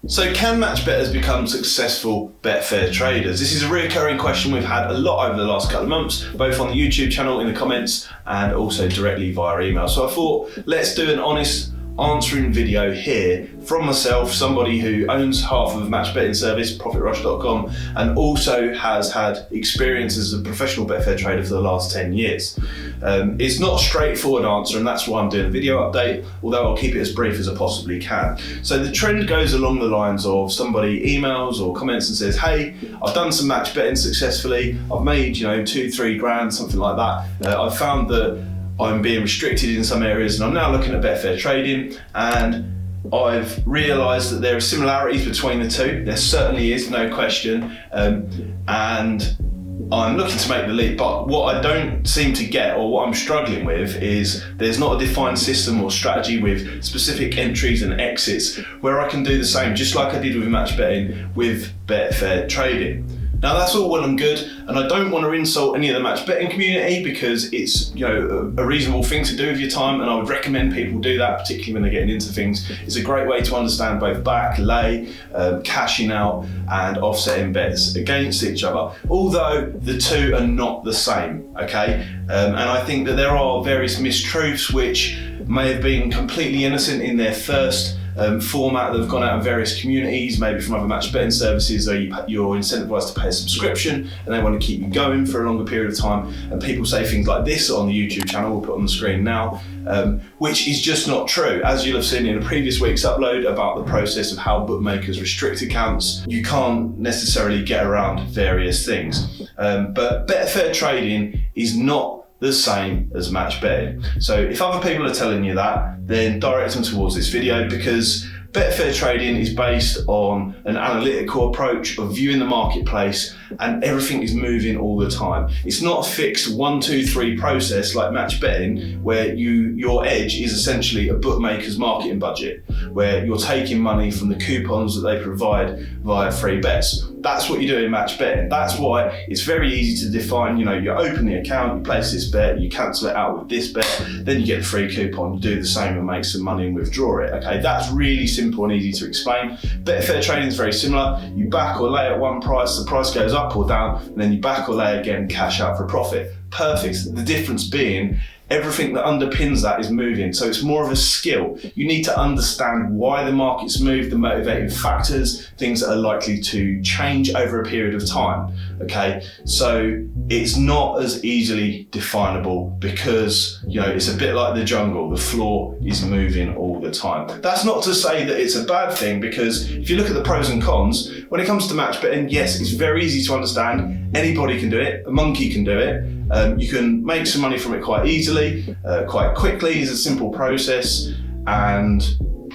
So can match bettors become successful Betfair traders? This is a recurring question we've had a lot over the last couple of months, both on the YouTube channel, in the comments, and also directly via email. So I thought, let's do an honest answering video here from myself, somebody who owns half of a match betting service, ProfitRush.com, and also has had experience as a professional Betfair trader for the last 10 years. It's not a straightforward answer, and that's why I'm doing a video update, although I'll keep it as brief as I possibly can. So the trend goes along the lines of somebody emails or comments and says, hey, I've done some match betting successfully, I've made, 2-3 grand, something like that. I've found that I'm being restricted in some areas, and I'm now looking at Betfair Trading, and I've realised that there are similarities between the two. There certainly is, no question, and I'm looking to make the leap. But what I don't seem to get, or what I'm struggling with, is there's not a defined system or strategy with specific entries and exits where I can do the same, just like I did with match betting, with Betfair Trading. Now that's all well and good, and I don't want to insult any of the match betting community because it's a reasonable thing to do with your time, and I would recommend people do that, particularly when they're getting into things. It's a great way to understand both back, lay, cashing out, and offsetting bets against each other, although the two are not the same, okay? And I think that there are various mistruths which may have been completely innocent in their first format that have gone out in various communities, maybe from other match betting services, or you're incentivized to pay a subscription and they want to keep you going for a longer period of time, and people say things like this on the YouTube channel, we'll put on the screen now, which is just not true. As you'll have seen in a previous week's upload about the process of how bookmakers restrict accounts, you can't necessarily get around various things. But Betfair Trading is not the same as match betting. So if other people are telling you that, then direct them towards this video, because Betfair Trading is based on an analytical approach of viewing the marketplace, and everything is moving all the time. It's not a fixed 1, 2, 3 process like match betting, where your edge is essentially a bookmaker's marketing budget, where you're taking money from the coupons that they provide via free bets. That's what you do in match betting. That's why it's very easy to define. You open the account, you place this bet, you cancel it out with this bet, then you get the free coupon, you do the same and make some money and withdraw it. Okay, that's really simple and easy to explain. Betfair Trading is very similar. You back or lay at one price, the price goes up or down, and then you back or lay again, cash out for a profit. Perfect. The difference being, everything that underpins that is moving. So it's more of a skill. You need to understand why the markets move, the motivating factors, things that are likely to change over a period of time. Okay, so it's not as easily definable because, it's a bit like the jungle. The floor is moving all the time. That's not to say that it's a bad thing, because if you look at the pros and cons, when it comes to match betting, yes, it's very easy to understand. Anybody can do it. A monkey can do it. You can make some money from it quite easily, quite quickly. It's a simple process, and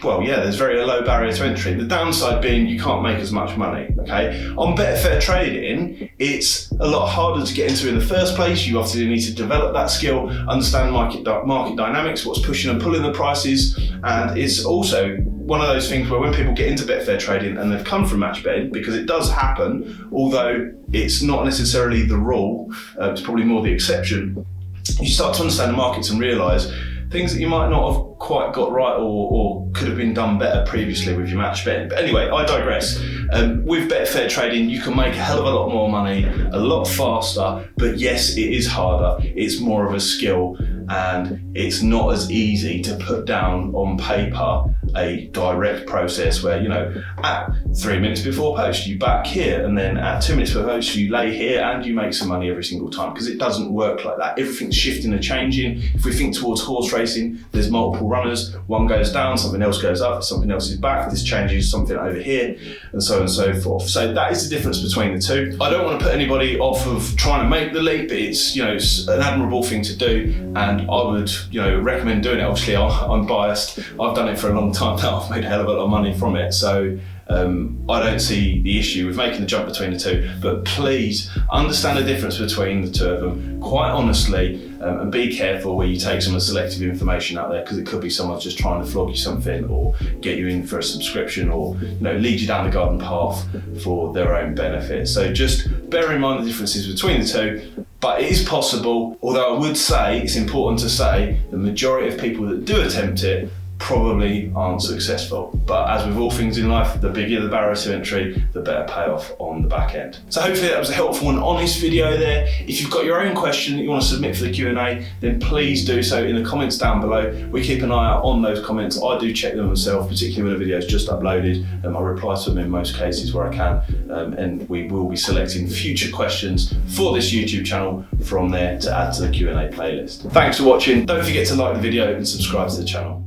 there's very low barrier to entry. The downside being you can't make as much money, okay? On Betfair Trading, it's a lot harder to get into in the first place. You obviously need to develop that skill, understand market dynamics, what's pushing and pulling the prices, and it's also one of those things where when people get into Betfair Trading and they've come from match betting, because it does happen, although it's not necessarily the rule, it's probably more the exception, you start to understand the markets and realise things that you might not have quite got right or could have been done better previously with your match betting. But anyway, I digress. With Betfair Trading, you can make a hell of a lot more money, a lot faster, but yes, it is harder. It's more of a skill, and it's not as easy to put down on paper a direct process where, at 3 minutes before post, you back here, and then at 2 minutes before post, you lay here, and you make some money every single time, because it doesn't work like that. Everything's shifting and changing. If we think towards horse racing, there's multiple runners. One goes down, something else goes up, something else is back, this changes something over here, and so on and so forth. So that is the difference between the two. I don't want to put anybody off of trying to make the leap. It's, it's an admirable thing to do, and I would, recommend doing it. Obviously, I'm biased. I've done it for a long time now. I've made a hell of a lot of money from it. So I don't see the issue with making the jump between the two, but please understand the difference between the two of them quite honestly, and be careful where you take some of the selective information out there, because it could be someone just trying to flog you something or get you in for a subscription, or lead you down the garden path for their own benefit. So just bear in mind the differences between the two, but it is possible, although I would say it's important to say the majority of people that do attempt it probably aren't successful. But as with all things in life, the bigger the barriers to entry, the better payoff on the back end. So hopefully that was a helpful and honest video there. If you've got your own question that you want to submit for the Q&A, then please do so in the comments down below. We keep an eye out on those comments. I do check them myself, particularly when the video is just uploaded. I reply to them in most cases where I can, and we will be selecting future questions for this YouTube channel from there to add to the Q&A playlist. Thanks for watching. Don't forget to like the video and subscribe to the channel.